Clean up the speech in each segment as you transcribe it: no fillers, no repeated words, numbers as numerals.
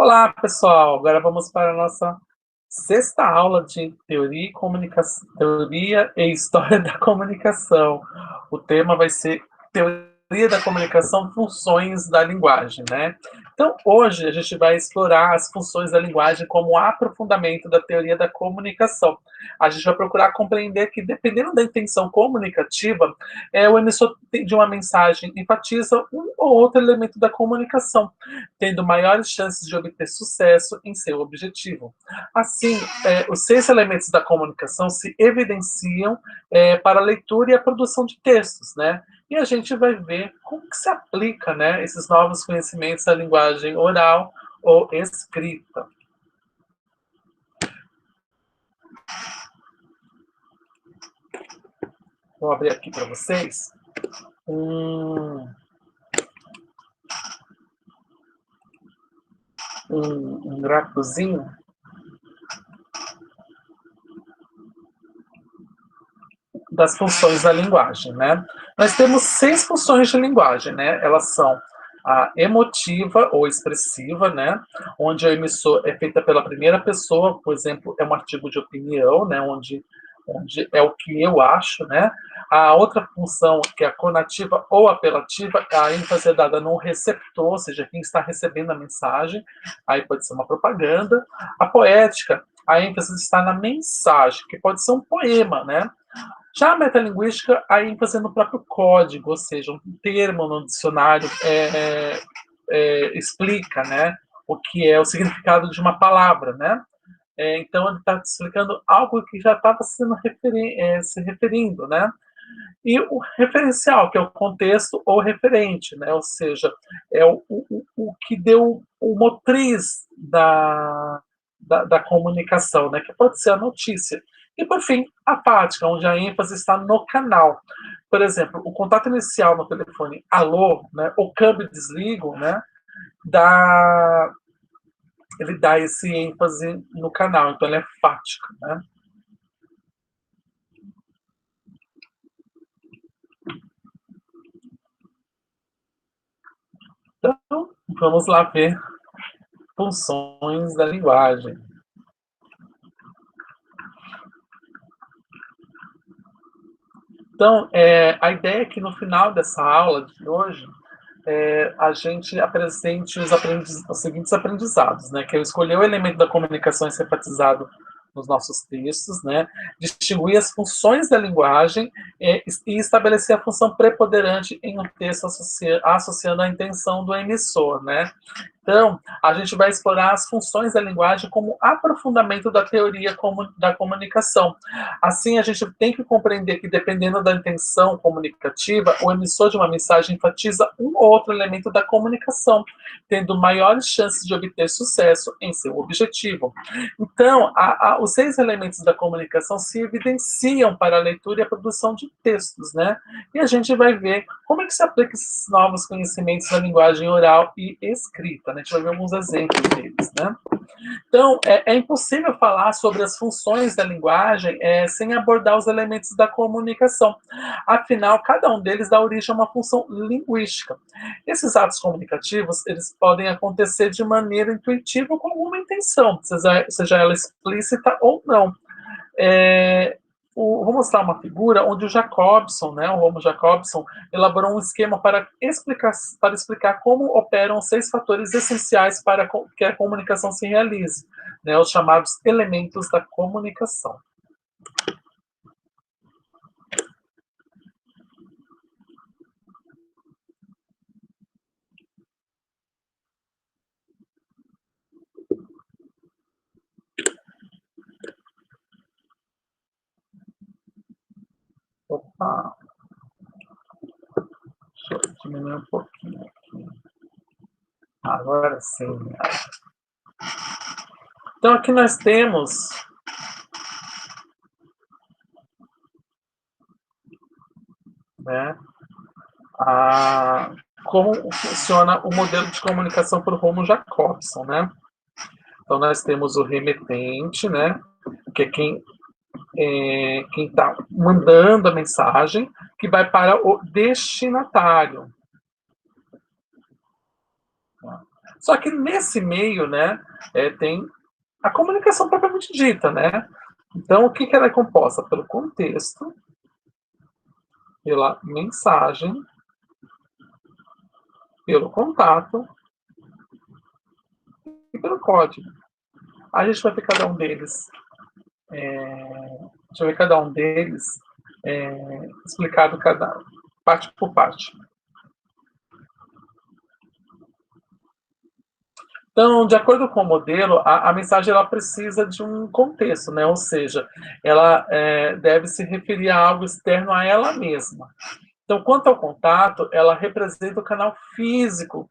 Olá, pessoal. Agora vamos para a nossa sexta aula de teoria e história da comunicação. O tema vai ser teoria da comunicação, funções da linguagem, né? Então, hoje a gente vai explorar as funções da linguagem como aprofundamento da teoria da comunicação. A gente vai procurar compreender que, dependendo da intenção comunicativa, o emissor de uma mensagem enfatiza um ou outro elemento da comunicação, tendo maiores chances de obter sucesso em seu objetivo. Assim, os 6 elementos da comunicação se evidenciam para a leitura e a produção de textos, né? E a gente vai ver como que se aplica, né, esses novos conhecimentos à linguagem oral ou escrita. Vou abrir aqui para vocês um gráficozinho das funções da linguagem, né? Nós temos 6 funções de linguagem, né? Elas são a emotiva ou expressiva, né? Onde a emissão é feita pela primeira pessoa, por exemplo, é um artigo de opinião, né? Onde é o que eu acho, né? A outra função, que é a conativa ou apelativa, a ênfase é dada no receptor, ou seja, quem está recebendo a mensagem, aí pode ser uma propaganda. A poética, a ênfase está na mensagem, que pode ser um poema, né? Já a metalinguística, a ênfase no próprio código, ou seja, um termo no dicionário explica, né, o que é o significado de uma palavra, né? Então, ele está explicando algo que já estava se referindo, né? E o referencial, que é o contexto ou referente, né? Ou seja, é o que deu o motriz da comunicação, né? Que pode ser a notícia. E, por fim, a prática, onde a ênfase está no canal. Por exemplo, o contato inicial no telefone, alô, né? O câmbio e desligo, né? Dá, ele dá esse ênfase no canal, então ele é fático, né? Então, vamos lá ver funções da linguagem. Então, a ideia é que no final dessa aula de hoje, a gente apresente os seguintes aprendizados, né? Que é escolher o elemento da comunicação enfatizado nos nossos textos, né? Distinguir as funções da linguagem e estabelecer a função preponderante em um texto associando a intenção do emissor, né? Então, a gente vai explorar as funções da linguagem como aprofundamento da teoria da comunicação. Assim, a gente tem que compreender que, dependendo da intenção comunicativa, o emissor de uma mensagem enfatiza um ou outro elemento da comunicação, tendo maiores chances de obter sucesso em seu objetivo. Então, os 6 elementos da comunicação se evidenciam para a leitura e a produção de textos, né? E a gente vai ver como é que se aplica esses novos conhecimentos na linguagem oral e escrita, né? A gente vai ver alguns exemplos deles, né? Então, é impossível falar sobre as funções da linguagem sem abordar os elementos da comunicação. Afinal, cada um deles dá origem a uma função linguística. Esses atos comunicativos, eles podem acontecer de maneira intuitiva ou com alguma intenção, seja ela explícita ou não. É, vou mostrar uma figura onde o Jacobson, né, o Romo Jacobson, elaborou um esquema para explicar como operam 6 fatores essenciais para que a comunicação se realize, né, os chamados elementos da comunicação. Opa, deixa eu diminuir um pouquinho aqui. Agora sim. Então, aqui nós temos né, como funciona o modelo de comunicação por Romo Jacobson, né? Então, nós temos o remetente, né? Que é quem está mandando a mensagem, que vai para o destinatário. Só que nesse meio, né, tem a comunicação propriamente dita, né? Então, o que ela é composta? Pelo contexto, pela mensagem, pelo contato e pelo código. A gente vai ver cada um deles, deixa eu ver cada um deles explicado cada parte por parte. Então, de acordo com o modelo, a mensagem ela precisa de um contexto, né? Ou seja, ela deve se referir a algo externo a ela mesma. Então, quanto ao contato, ela representa o canal físico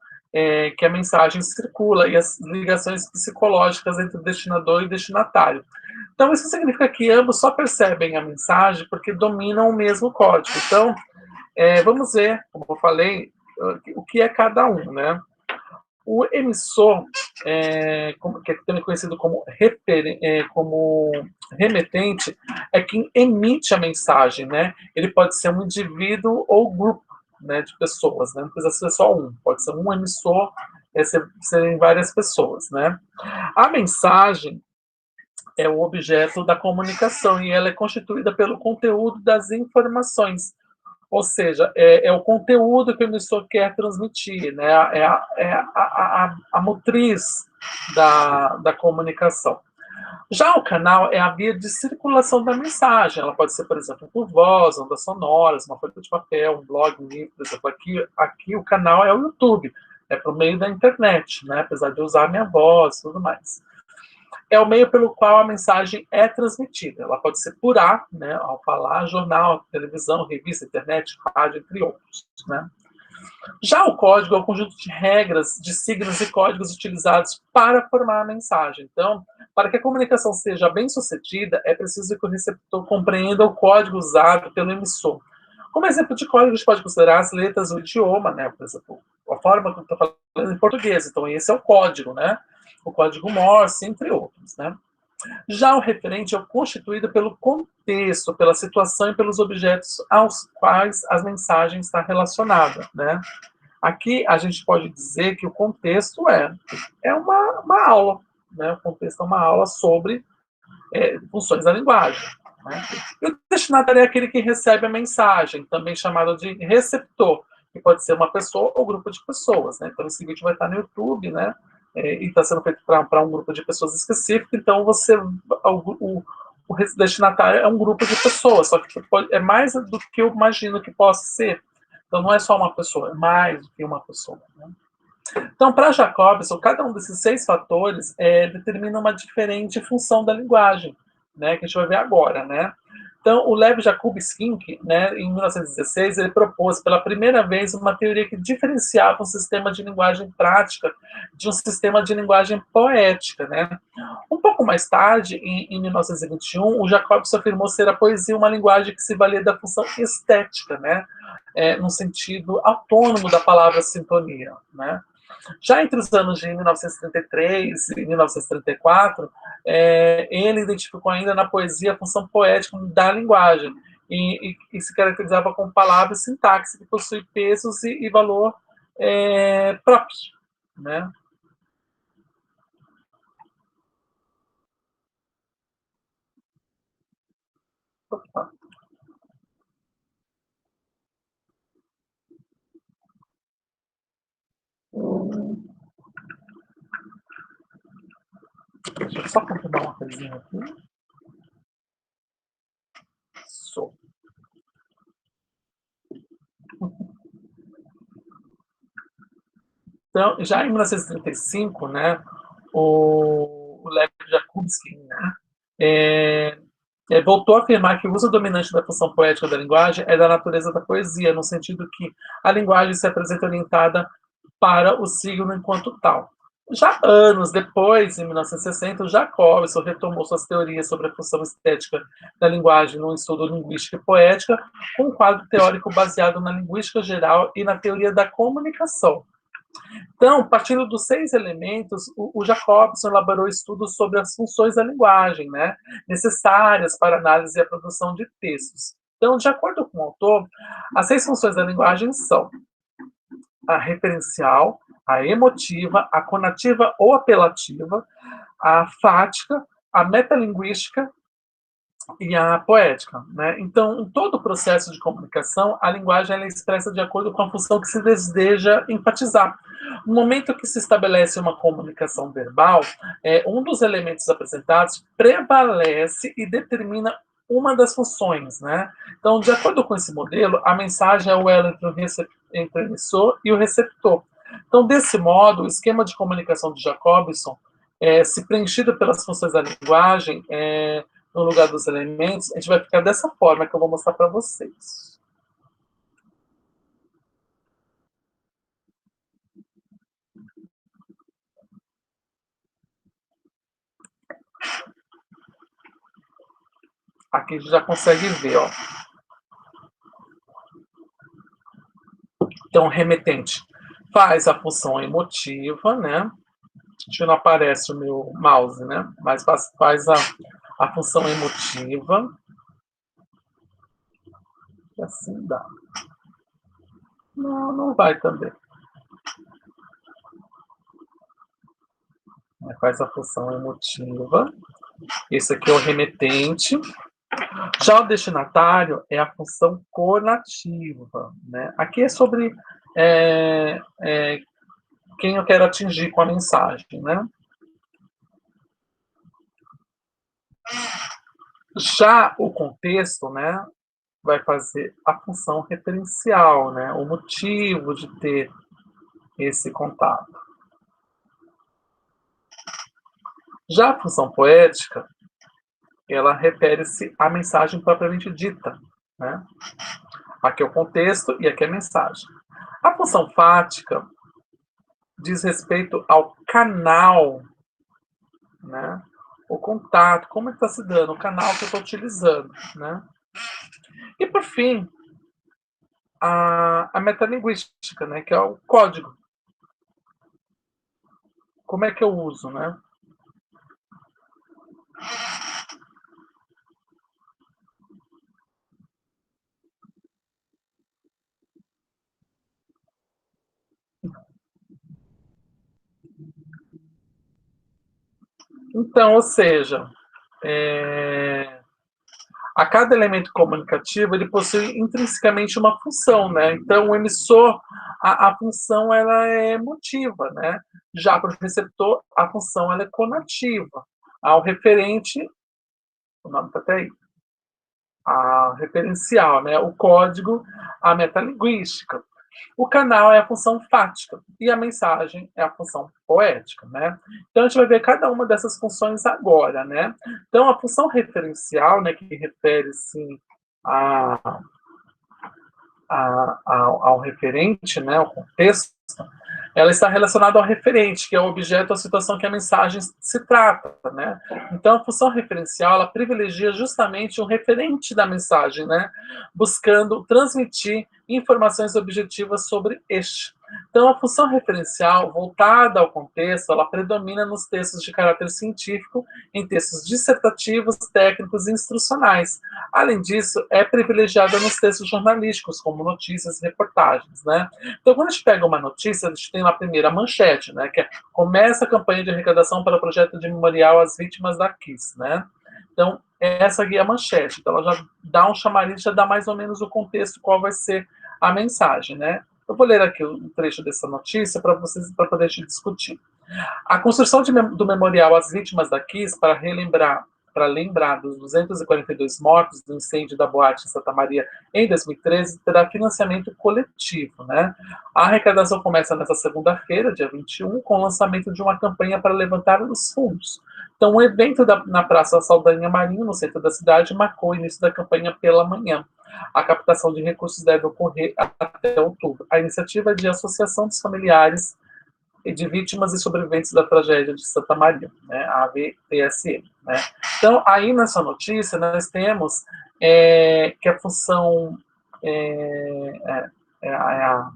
que a mensagem circula e as ligações psicológicas entre o destinador e destinatário. Então, isso significa que ambos só percebem a mensagem porque dominam o mesmo código. Então, vamos ver, como eu falei, o que é cada um, né? O emissor, que é também conhecido como remetente, é quem emite a mensagem, né? Ele pode ser um indivíduo ou grupo, né, de pessoas, né? Não precisa ser só um, pode ser um emissor, serem várias pessoas, né? A mensagem é o objeto da comunicação e ela é constituída pelo conteúdo das informações, ou seja, o conteúdo que o emissor quer transmitir, né? A motriz da comunicação. Já o canal é a via de circulação da mensagem. Ela pode ser, por exemplo, por voz, ondas sonoras, uma folha de papel, um blog, um livro, por exemplo. Aqui o canal é o YouTube, é por meio da internet, né? Apesar de eu usar a minha voz e tudo mais. É o meio pelo qual a mensagem é transmitida. Ela pode ser por ar, né, ao falar, jornal, televisão, revista, internet, rádio, entre outros. Né? Já o código é um conjunto de regras, de signos e códigos utilizados para formar a mensagem. Então, para que a comunicação seja bem sucedida, é preciso que o receptor compreenda o código usado pelo emissor. Como exemplo de código, a gente pode considerar as letras, o idioma, né? Por exemplo, a forma que eu estou falando em português. Então, esse é o código, né? O código Morse, entre outros, né? Já o referente é constituído pelo contexto, pela situação e pelos objetos aos quais a mensagem está relacionada, né? Aqui a gente pode dizer que o contexto é uma aula, né? O contexto é uma aula sobre funções da linguagem. Né? E o destinatário é aquele que recebe a mensagem, também chamado de receptor, que pode ser uma pessoa ou grupo de pessoas. Né? Então, esse vídeo vai estar no YouTube, né? E está sendo feito para um grupo de pessoas específico, então o destinatário é um grupo de pessoas, só que é mais do que eu imagino que possa ser. Então, não é só uma pessoa, é mais do que uma pessoa. Né? Então, para Jacobson, cada um desses 6 fatores determina uma diferente função da linguagem, né, que a gente vai ver agora, né? Então, o Lev Jakubczynski, né, em 1916, ele propôs pela primeira vez uma teoria que diferenciava um sistema de linguagem prática de um sistema de linguagem poética, né? Um pouco mais tarde, em 1921, o Jacobson afirmou ser a poesia uma linguagem que se valia da função estética, né? No sentido autônomo da palavra sintonia, né? Já entre os anos de 1933 e 1934, ele identificou ainda na poesia a função poética da linguagem e se caracterizava com palavras e sintaxe que possuem pesos e valor próprios. Né? Deixa eu só confirmar uma coisinha aqui. Sou. Então, já em 1935, né, o Lev Jakubski, né, voltou a afirmar que o uso dominante da função poética da linguagem é da natureza da poesia, no sentido que a linguagem se apresenta orientada para o signo enquanto tal. Já anos depois, em 1960, o Jacobson retomou suas teorias sobre a função estética da linguagem no estudo linguística e poética, com um quadro teórico baseado na linguística geral e na teoria da comunicação. Então, partindo dos 6 elementos, o Jacobson elaborou estudos sobre as funções da linguagem, né, necessárias para a análise e a produção de textos. Então, de acordo com o autor, as 6 funções da linguagem são a referencial, a emotiva, a conativa ou apelativa, a fática, a metalinguística e a poética, né? Então, em todo o processo de comunicação, a linguagem ela é expressa de acordo com a função que se deseja enfatizar. No momento que se estabelece uma comunicação verbal, um dos elementos apresentados prevalece e determina uma das funções, né? Então, de acordo com esse modelo, a mensagem é o elo entre o emissor e o receptor. Então, desse modo, o esquema de comunicação de Jacobson, se preenchido pelas funções da linguagem, no lugar dos elementos, a gente vai ficar dessa forma que eu vou mostrar para vocês. Aqui a gente já consegue ver, ó. Então, o remetente faz a função emotiva, né? Acho não aparece o meu mouse, né? Mas faz a função emotiva. E assim dá. Não, não vai também. Faz a função emotiva. Esse aqui é o remetente. Já o destinatário é a função conativa, né? Aqui é sobre quem eu quero atingir com a mensagem, né? Já o contexto, né, vai fazer a função referencial, né, o motivo de ter esse contato. Já a função poética, ela refere-se à mensagem propriamente dita, né? Aqui é o contexto e aqui é a mensagem. A função fática diz respeito ao canal, né? O contato, como é que está se dando, o canal que eu estou utilizando, né? E por fim, a metalinguística, né? Que é o código. Como é que eu uso, né? Então, ou seja, a cada elemento comunicativo ele possui intrinsecamente uma função, né? Então, o emissor, a função ela é emotiva, né? Já para o receptor, a função ela é conativa. Ao referente, o nome está até aí, a referencial, né? O código, a metalinguística. O canal é a função fática e a mensagem é a função poética, né? Então a gente vai ver cada uma dessas funções agora, né? Então a função referencial, né, que refere-se a, ao referente, né, ao contexto, ela está relacionada ao referente, que é o objeto ou situação que a mensagem se trata, né? Então, a função referencial, ela privilegia justamente o referente da mensagem, né? Buscando transmitir informações objetivas sobre este. Então, a função referencial, voltada ao contexto, ela predomina nos textos de caráter científico, em textos dissertativos, técnicos e instrucionais. Além disso, é privilegiada nos textos jornalísticos, como notícias e reportagens, né? Então, quando a gente pega uma notícia, a gente tem lá primeiro a manchete, né? Que é, começa a campanha de arrecadação para o projeto de memorial às vítimas da KISS, né? Então, essa aqui é a manchete. Então, ela já dá um chamariz, já dá mais ou menos o contexto, qual vai ser a mensagem, né? Eu vou ler aqui um trecho dessa notícia para vocês, para poder te discutir. A construção do memorial às vítimas da KISS para lembrar dos 242 mortos do incêndio da boate em Santa Maria em 2013, terá financiamento coletivo, né? A arrecadação começa nesta segunda-feira, dia 21, com o lançamento de uma campanha para levantar os fundos. Então, o evento na Praça Saldanha Marinho, no centro da cidade, marcou o início da campanha pela manhã. A captação de recursos deve ocorrer até outubro. A iniciativa é de Associação dos Familiares de Vítimas e Sobreviventes da Tragédia de Santa Maria, né, a AVTSM. Né? Então, aí nessa notícia, nós temos que a função é a,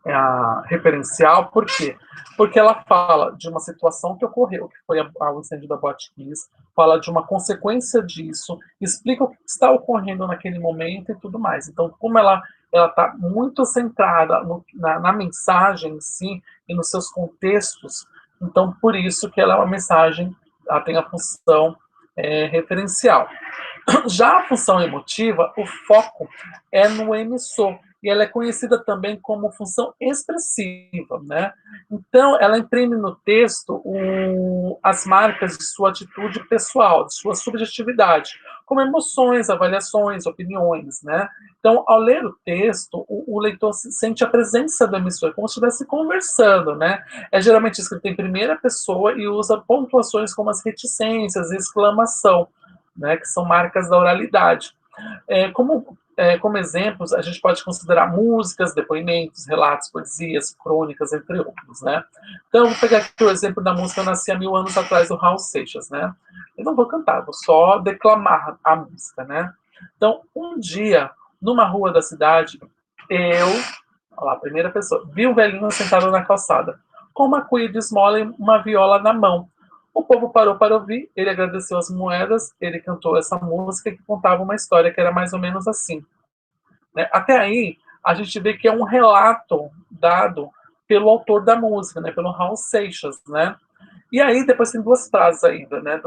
é a referencial, por quê? Porque ela fala de uma situação que ocorreu, que foi o incêndio da Boate Kiss, fala de uma consequência disso, explica o que está ocorrendo naquele momento e tudo mais. Então, como ela ela está muito centrada na mensagem em si e nos seus contextos, então por isso que ela é uma mensagem, ela tem a função referencial. Já a função emotiva, o foco é no emissor, e ela é conhecida também como função expressiva, né? Então, ela imprime no texto as marcas de sua atitude pessoal, de sua subjetividade, como emoções, avaliações, opiniões, né? Então, ao ler o texto, o leitor sente a presença do emissor, como se estivesse conversando, né? É geralmente escrito em primeira pessoa e usa pontuações como as reticências, exclamação, né, que são marcas da oralidade. Como exemplos, a gente pode considerar músicas, depoimentos, relatos, poesias, crônicas, entre outros, né? Então, vou pegar aqui o exemplo da música Eu Nasci há 1000 anos atrás, do Raul Seixas, né? Eu não vou cantar, vou só declamar a música, né? Então, um dia, numa rua da cidade, eu, olha lá, primeira pessoa, vi um velhinho sentado na calçada, com uma cuia de esmola e uma viola na mão. O povo parou para ouvir, ele agradeceu as moedas, ele cantou essa música que contava uma história que era mais ou menos assim, né? Até aí, a gente vê que é um relato dado pelo autor da música, né? Pelo Raul Seixas, né? E aí, depois tem duas frases ainda, né?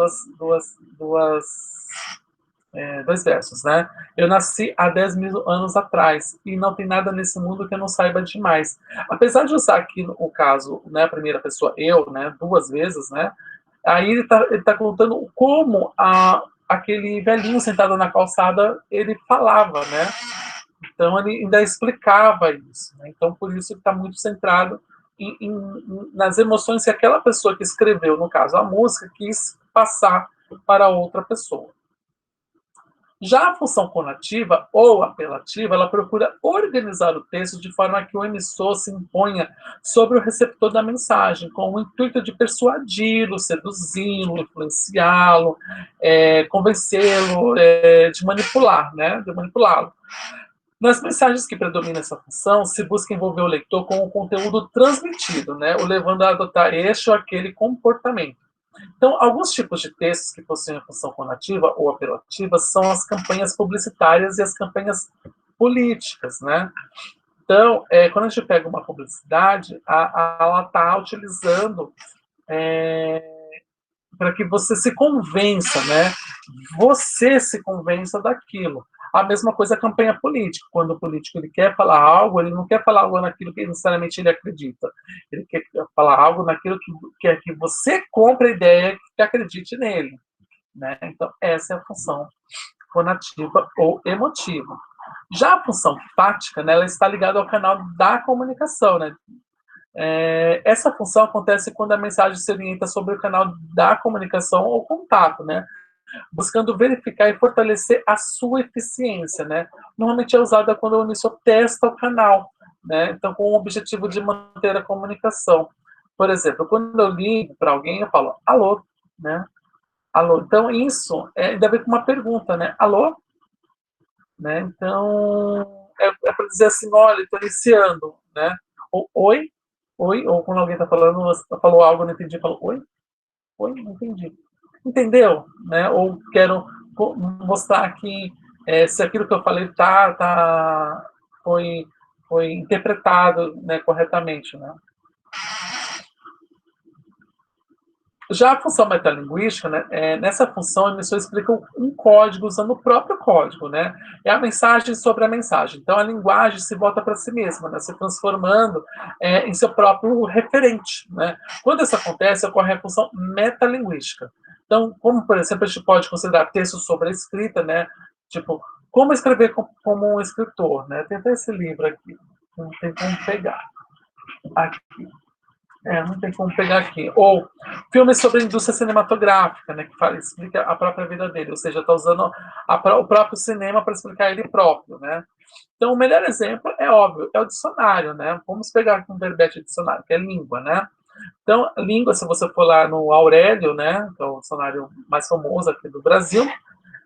Dois versos, né? Eu nasci há 10 mil anos atrás e não tem nada nesse mundo que eu não saiba demais. Apesar de usar aqui o caso, né, a primeira pessoa, eu, né, duas vezes, né? Aí ele tá contando como aquele velhinho sentado na calçada, ele falava, né? Então ele ainda explicava isso, né? Então por isso ele está muito centrado nas emoções que aquela pessoa que escreveu, no caso a música, quis passar para outra pessoa. Já a função conativa ou apelativa, ela procura organizar o texto de forma que o emissor se imponha sobre o receptor da mensagem, com o intuito de persuadi-lo, seduzi-lo, influenciá-lo, convencê-lo, de manipular, né? De manipulá-lo. Nas mensagens que predominam essa função, se busca envolver o leitor com o conteúdo transmitido, né? O levando a adotar este ou aquele comportamento. Então, alguns tipos de textos que possuem a função conativa ou apelativa são as campanhas publicitárias e as campanhas políticas, né? Então, quando a gente pega uma publicidade, ela está utilizando para que você se convença, né? Você se convença daquilo. A mesma coisa a campanha política. Quando o político ele quer falar algo, ele não quer falar algo naquilo que necessariamente ele acredita. Ele quer falar algo naquilo que é que você compra a ideia que acredite nele, né? Então, essa é a função conativa ou emotiva. Já a função fática, né, ela está ligada ao canal da comunicação, né? Essa função acontece quando a mensagem se orienta sobre o canal da comunicação ou contato, né? Buscando verificar e fortalecer a sua eficiência, né? Normalmente é usada quando o emissor testa o canal, né? Então, com o objetivo de manter a comunicação. Por exemplo, quando eu ligo para alguém, eu falo alô, né? Alô. Então, isso deve ver com uma pergunta, né? Alô? Né? Então, para dizer assim, olha, estou iniciando, né? Ou, oi? Oi? Ou quando alguém está falando, você falou algo, não entendi, falou oi? Oi? Não entendi. Entendeu? Né? Ou quero mostrar que se aquilo que eu falei foi, foi interpretado, né, corretamente, né? Já a função metalinguística, né, nessa função, a emissor explica um código usando o próprio código, né? É a mensagem sobre a mensagem. Então, a linguagem se volta para si mesma, né? Se transformando em seu próprio referente, né? Quando isso acontece, ocorre a função metalinguística. Então, como, por exemplo, a gente pode considerar textos sobre a escrita, né? Tipo, como escrever como um escritor, né? Tem até esse livro aqui, não tem como pegar. Aqui. Não tem como pegar aqui. Ou filmes sobre a indústria cinematográfica, né, que explica a própria vida dele, ou seja, está usando o próprio cinema para explicar ele próprio, né? Então, o melhor exemplo é óbvio, é o dicionário, né? Vamos pegar aqui um verbete dicionário, que é língua, né? Então, língua, se você for lá no Aurélio, né, que é o dicionário mais famoso aqui do Brasil,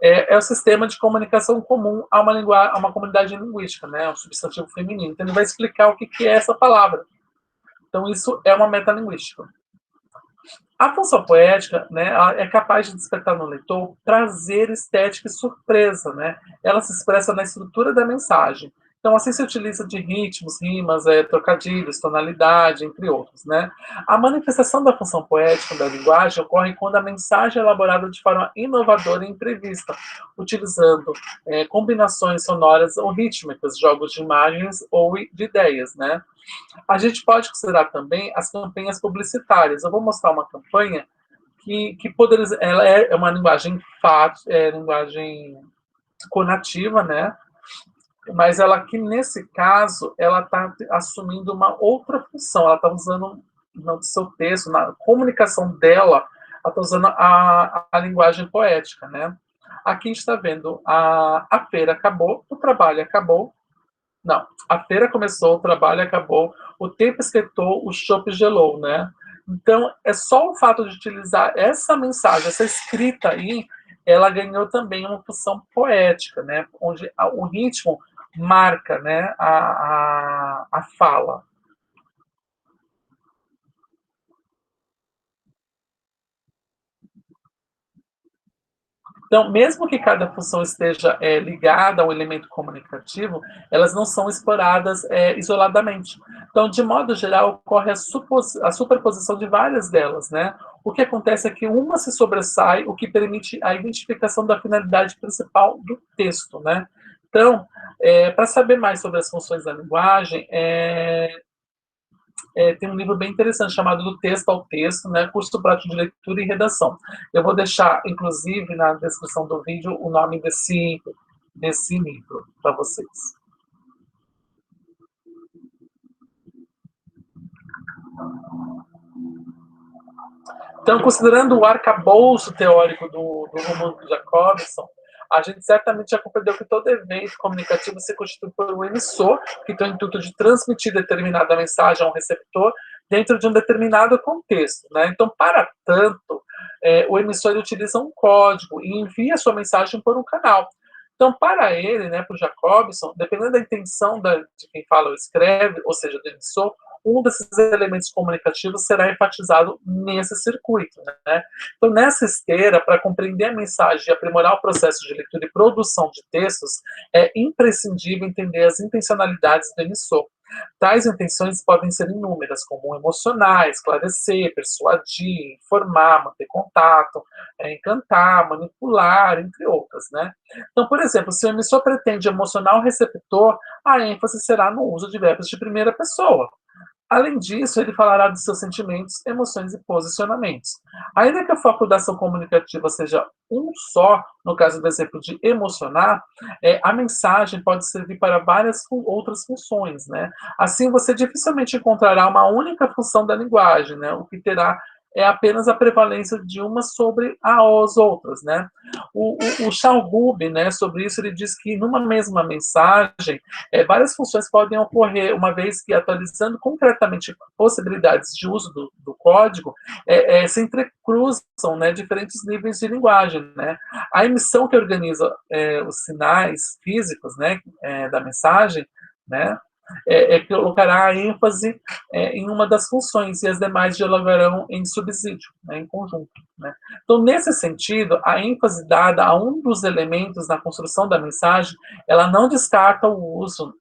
é o sistema de comunicação comum a uma comunidade linguística, né? Um substantivo feminino. Então, ele vai explicar o que é essa palavra. Então, isso é uma metalinguística. A função poética, né, é capaz de despertar no leitor prazer estético e surpresa, né? Ela se expressa na estrutura da mensagem Então, assim se utiliza de ritmos, rimas, trocadilhos, tonalidade, entre outros, né? A manifestação da função poética da linguagem ocorre quando a mensagem é elaborada de forma inovadora e imprevista, utilizando combinações sonoras ou rítmicas, jogos de imagens ou de ideias, né? A gente pode considerar também as campanhas publicitárias. Eu vou mostrar uma campanha que poderia, ela é uma linguagem linguagem conativa, né? Mas ela aqui nesse caso ela está assumindo uma outra função. Ela está usando no seu texto, na comunicação dela, ela está usando a linguagem poética, né? Aqui a gente está vendo a feira acabou, o trabalho acabou. Não, a feira começou, o trabalho acabou, o tempo esquentou, o chopp gelou, né? Então, é só o fato de utilizar essa mensagem, essa escrita aí, ela ganhou também uma função poética, né? Onde o ritmo marca, né, a fala. Então, mesmo que cada função esteja ligada a um elemento comunicativo, elas não são exploradas isoladamente. Então, de modo geral, ocorre a superposição de várias delas, né? O que acontece é que uma se sobressai, o que permite a identificação da finalidade principal do texto, né? Então, para saber mais sobre as funções da linguagem, tem um livro bem interessante chamado Do Texto ao Texto, né, Curso Prático de Leitura e Redação. Eu vou deixar, inclusive, na descrição do vídeo o nome desse livro para vocês. Então, considerando o arcabouço teórico do Romulo Jacobson, a gente certamente já compreendeu que todo evento comunicativo se constitui por um emissor, que tem o intuito de transmitir determinada mensagem a um receptor dentro de um determinado contexto. Né? Então, para tanto, o emissor utiliza um código e envia sua mensagem por um canal. Então, para ele, né, para o Jacobson, dependendo da intenção de quem fala ou escreve, ou seja, do emissor, um desses elementos comunicativos será enfatizado nesse circuito. Né? Então, nessa esteira, para compreender a mensagem e aprimorar o processo de leitura e produção de textos, é imprescindível entender as intencionalidades do emissor. Tais intenções podem ser inúmeras, como emocionar, esclarecer, persuadir, informar, manter contato, encantar, manipular, entre outras. Né? Então, por exemplo, se o emissor pretende emocionar o receptor, a ênfase será no uso de verbos de primeira pessoa. Além disso, ele falará de seus sentimentos, emoções e posicionamentos. Ainda que o foco da ação comunicativa seja um só, no caso do exemplo de emocionar, a mensagem pode servir para várias outras funções. Né? Assim, você dificilmente encontrará uma única função da linguagem, né? O que terá é apenas a prevalência de uma sobre as outras. Né? O Charles Rube, né, sobre isso, ele diz que numa mesma mensagem, várias funções podem ocorrer, uma vez que, atualizando concretamente possibilidades de uso do código, se entrecruzam, né, diferentes níveis de linguagem. Né? A emissão que organiza os sinais físicos, né, da mensagem, né, colocará a ênfase em uma das funções e as demais dialogarão em subsídio, né, em conjunto. Né? Então, nesse sentido, a ênfase dada a um dos elementos na construção da mensagem, ela não descarta o uso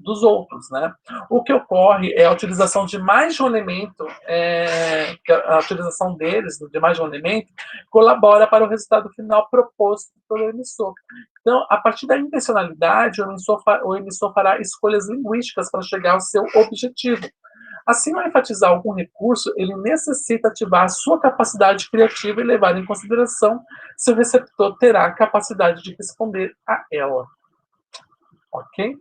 dos outros. Né? O que ocorre é a utilização de mais de um elemento, que a utilização deles, de mais de um elemento, colabora para o resultado final proposto pelo emissor. Então, a partir da intencionalidade, o emissor fará escolhas linguísticas para chegar ao seu objetivo. Assim, ao enfatizar algum recurso, ele necessita ativar a sua capacidade criativa e levar em consideração se o receptor terá a capacidade de responder a ela. Ok?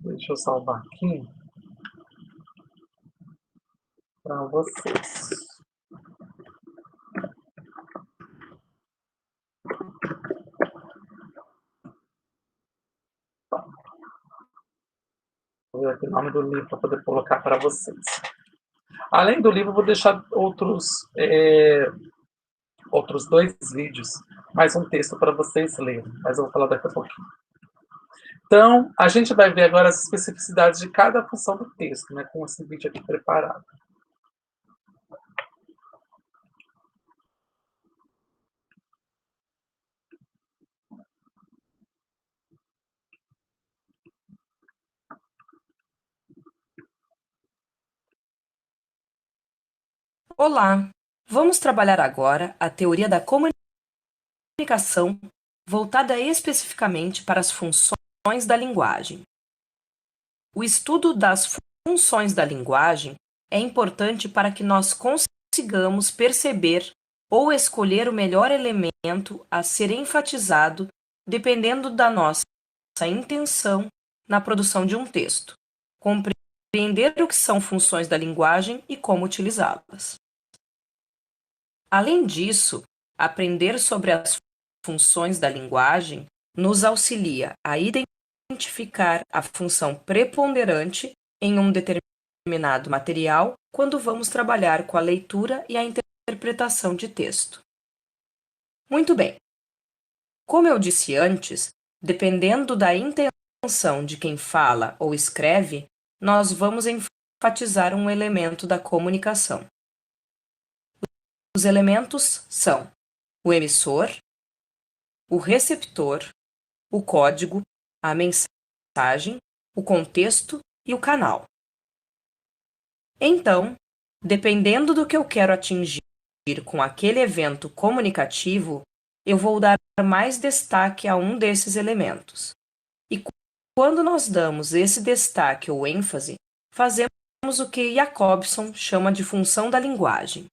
Deixa eu salvar aqui para vocês. Vou ver aqui o nome do livro para poder colocar para vocês. Além do livro, vou deixar outros dois vídeos, mais um texto para vocês lerem, mas eu vou falar daqui a pouquinho. Então, a gente vai ver agora as especificidades de cada função do texto, né, com esse vídeo aqui preparado. Olá! Vamos trabalhar agora a teoria da comunicação voltada especificamente para as funções da linguagem. O estudo das funções da linguagem é importante para que nós consigamos perceber ou escolher o melhor elemento a ser enfatizado dependendo da nossa intenção na produção de um texto, compreender o que são funções da linguagem e como utilizá-las. Além disso, aprender sobre as funções da linguagem nos auxilia a identificar a função preponderante em um determinado material quando vamos trabalhar com a leitura e a interpretação de texto. Muito bem. Como eu disse antes, dependendo da intenção de quem fala ou escreve, nós vamos enfatizar um elemento da comunicação. Os elementos são o emissor, o receptor, o código, a mensagem, o contexto e o canal. Então, dependendo do que eu quero atingir com aquele evento comunicativo, eu vou dar mais destaque a um desses elementos. E quando nós damos esse destaque ou ênfase, fazemos o que Jacobson chama de função da linguagem.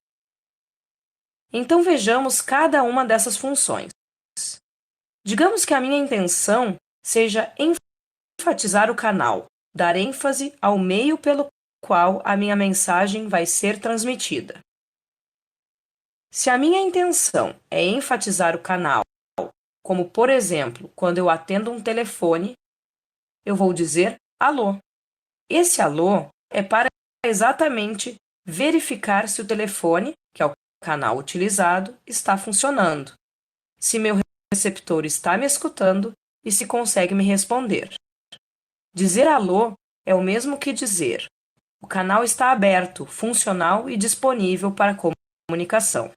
Então vejamos cada uma dessas funções. Digamos que a minha intenção seja enfatizar o canal, dar ênfase ao meio pelo qual a minha mensagem vai ser transmitida. Se a minha intenção é enfatizar o canal, como por exemplo, quando eu atendo um telefone, eu vou dizer alô. Esse alô é para exatamente verificar se o telefone, que é o canal utilizado, está funcionando, se meu receptor está me escutando e se consegue me responder. Dizer alô é o mesmo que dizer: o canal está aberto, funcional e disponível para comunicação.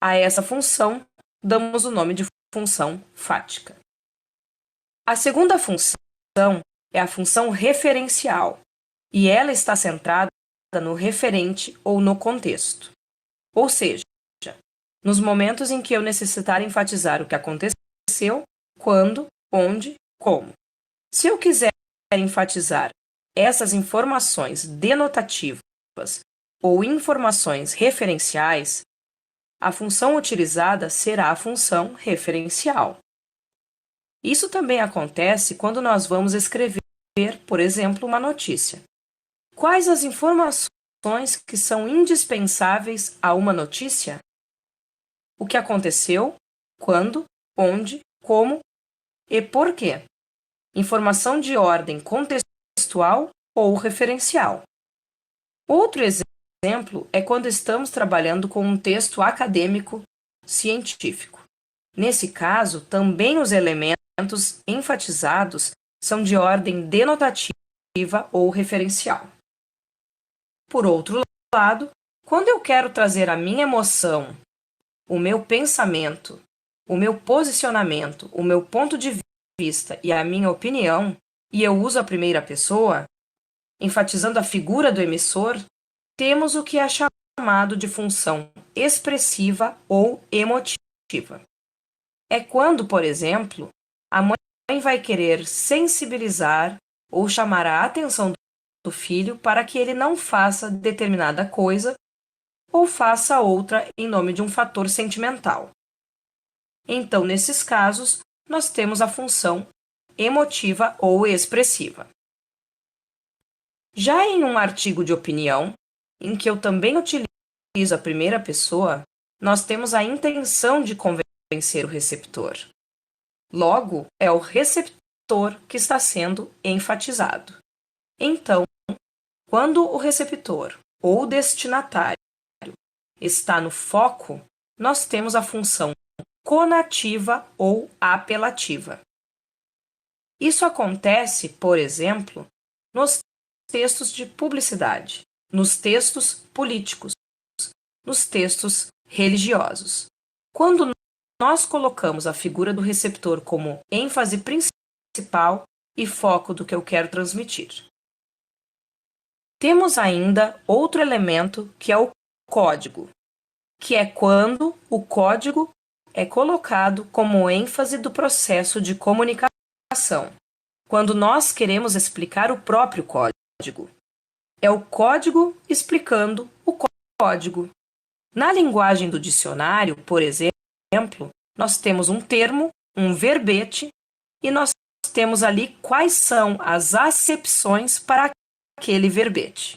A essa função damos o nome de função fática. A segunda função é a função referencial, e ela está centrada no referente ou no contexto. Ou seja, nos momentos em que eu necessitar enfatizar o que aconteceu, quando, onde, como. Se eu quiser enfatizar essas informações denotativas ou informações referenciais, a função utilizada será a função referencial. Isso também acontece quando nós vamos escrever, por exemplo, uma notícia. Quais as informações que são indispensáveis a uma notícia? O que aconteceu, quando, onde, como e por quê. Informação de ordem contextual ou referencial. Outro exemplo é quando estamos trabalhando com um texto acadêmico científico. Nesse caso, também os elementos enfatizados são de ordem denotativa ou referencial. Por outro lado, quando eu quero trazer a minha emoção, o meu pensamento, o meu posicionamento, o meu ponto de vista e a minha opinião, e eu uso a primeira pessoa, enfatizando a figura do emissor, temos o que é chamado de função expressiva ou emotiva. É quando, por exemplo, a mãe vai querer sensibilizar ou chamar a atenção do filho para que ele não faça determinada coisa ou faça outra em nome de um fator sentimental. Então, nesses casos, nós temos a função emotiva ou expressiva. Já em um artigo de opinião, em que eu também utilizo a primeira pessoa, nós temos a intenção de convencer o receptor. Logo, é o receptor que está sendo enfatizado. Então, quando o receptor ou destinatário está no foco, nós temos a função conativa ou apelativa. Isso acontece, por exemplo, nos textos de publicidade, nos textos políticos, nos textos religiosos. Quando nós colocamos a figura do receptor como ênfase principal e foco do que eu quero transmitir. Temos ainda outro elemento que é o código, que é quando o código é colocado como ênfase do processo de comunicação, quando nós queremos explicar o próprio código. É o código explicando o código. Na linguagem do dicionário, por exemplo, nós temos um termo, um verbete, e nós temos ali quais são as acepções para aquele verbete.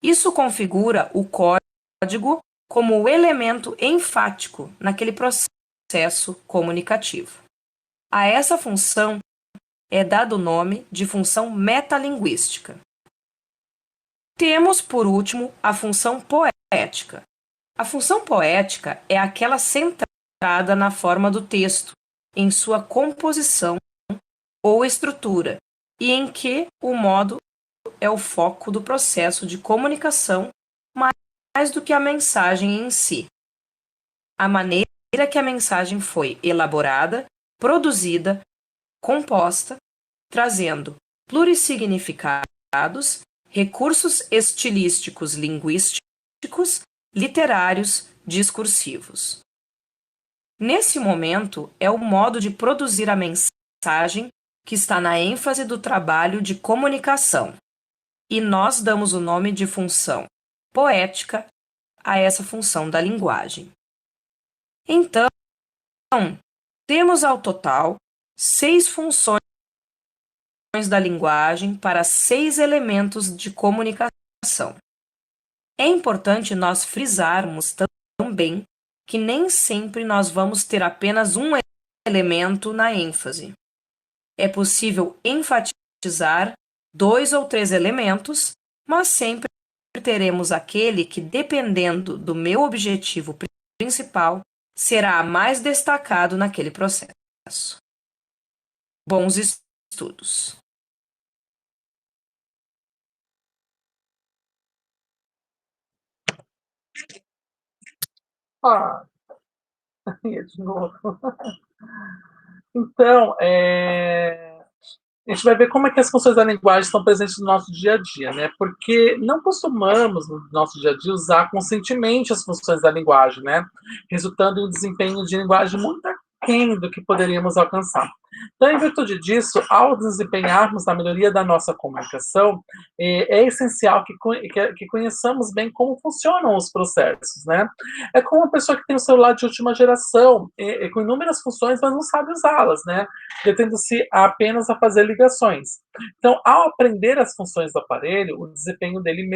Isso configura o código como o elemento enfático naquele processo comunicativo. A essa função é dado o nome de função metalinguística. Temos, por último, a função poética. A função poética é aquela centrada na forma do texto, em sua composição ou estrutura, e em que o modo é o foco do processo de comunicação mais do que a mensagem em si. A maneira que a mensagem foi elaborada, produzida, composta, trazendo plurissignificados, recursos estilísticos linguísticos, literários, discursivos. Nesse momento, é o modo de produzir a mensagem que está na ênfase do trabalho de comunicação, e nós damos o nome de função poética a essa função da linguagem. Então, temos ao total 6 funções da linguagem para 6 elementos de comunicação. É importante nós frisarmos também que nem sempre nós vamos ter apenas um elemento na ênfase. É possível enfatizar 2 ou 3 elementos, mas sempre teremos aquele que, dependendo do meu objetivo principal, será mais destacado naquele processo. Bons estudos! Ah, de novo. Então, a gente vai ver como é que as funções da linguagem estão presentes no nosso dia a dia, né? Porque não costumamos, no nosso dia a dia, usar conscientemente as funções da linguagem, né? Resultando em um desempenho de linguagem muito aquém do que poderíamos alcançar. Então, em virtude disso, ao desempenharmos na melhoria da nossa comunicação, é essencial que conheçamos bem como funcionam os processos, né? É como uma pessoa que tem um celular de última geração, com inúmeras funções, mas não sabe usá-las, né? Detendo-se apenas a fazer ligações. Então, ao aprender as funções do aparelho, o desempenho dele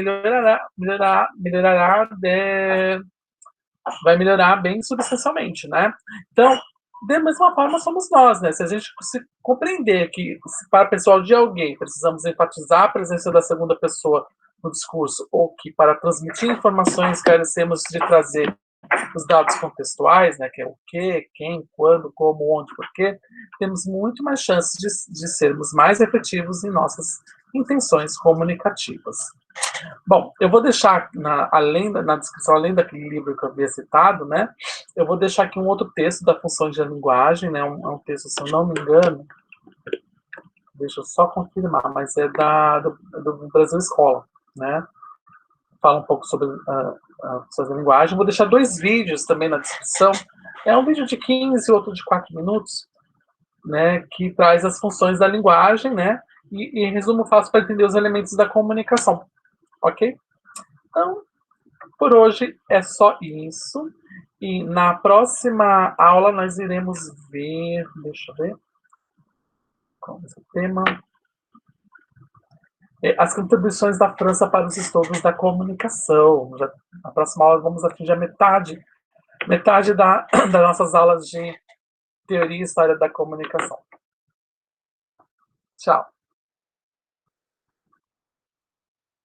vai melhorar bem substancialmente, né? Então, da mesma forma somos nós, né? Se a gente se compreender que para o pessoal de alguém precisamos enfatizar a presença da segunda pessoa no discurso, ou que para transmitir informações carecemos de trazer os dados contextuais, né, que é o que, quem, quando, como, onde, porquê, temos muito mais chances de sermos mais efetivos em nossas intenções comunicativas. Bom, eu vou deixar na descrição, além daquele livro que eu havia citado, né, eu vou deixar aqui um outro texto da função de linguagem, né, um texto, se eu não me engano, deixa eu só confirmar, mas é do Brasil Escola, né, fala um pouco sobre a linguagem. Vou deixar 2 vídeos também na descrição. É um vídeo de 15 e outro de 4 minutos, né, que traz as funções da linguagem, né, e em resumo fácil para entender os elementos da comunicação, ok? Então, por hoje é só isso. E na próxima aula nós iremos ver, deixa eu ver, qual é o tema? As contribuições da França para os estudos da comunicação. Na próxima aula vamos atingir a metade das nossas aulas de teoria e história da comunicação. Tchau.